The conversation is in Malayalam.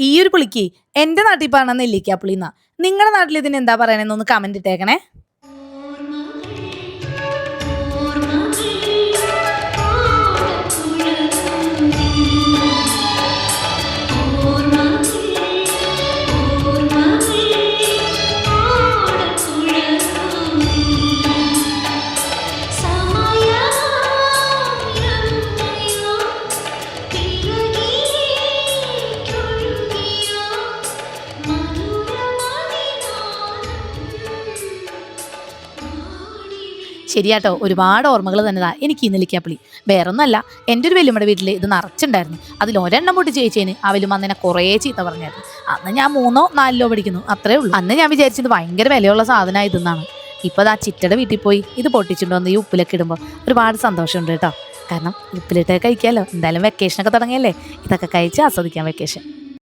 ഈ ഒരു പുളിക്ക് എൻ്റെ നാട്ടിൽ പറഞ്ഞ നെല്ലിക്കാപ്പുളി എന്നാ. നിങ്ങളുടെ നാട്ടിൽ ഇതിന് എന്താ പറയണെന്നൊന്ന് കമന്റ് ഇട്ടേക്കണേ. ശരിയാട്ടോ, ഒരുപാട് ഓർമ്മകൾ തന്നെതാ എനിക്ക് ഈ നെല്ലിക്കാപ്പുളി. വേറൊന്നുമല്ല, എൻ്റെ ഒരു വല്യമ്മയുടെ വീട്ടിൽ ഇത് നിറച്ചുണ്ടായിരുന്നു. അതിൽ ഒരെണ്ണം പൊട്ടി ചേച്ചേന് അവലും അന്നെ കുറേ ചീത്ത പറഞ്ഞായിരുന്നു. അന്ന് ഞാൻ 3ഓ 4ലോ പഠിക്കുന്നു, അത്രേ ഉള്ളൂ. അന്ന് ഞാൻ വിചാരിച്ചത് ഭയങ്കര വിലയുള്ള സാധനമായി ഇതെന്നാണ്. ഇപ്പോൾ ആ ചിറ്റയുടെ വീട്ടിൽ പോയി ഇത് പൊട്ടിച്ചുകൊണ്ട് വന്ന് ഈ ഉപ്പിലൊക്കെ ഇടുമ്പോൾ ഒരുപാട് സന്തോഷമുണ്ട് കേട്ടോ. കാരണം ഉപ്പിലിട്ട് കഴിക്കാമല്ലോ. എന്തായാലും വെക്കേഷനൊക്കെ തുടങ്ങിയല്ലേ, ഇതൊക്കെ കഴിച്ച് ആസ്വദിക്കാം വെക്കേഷൻ.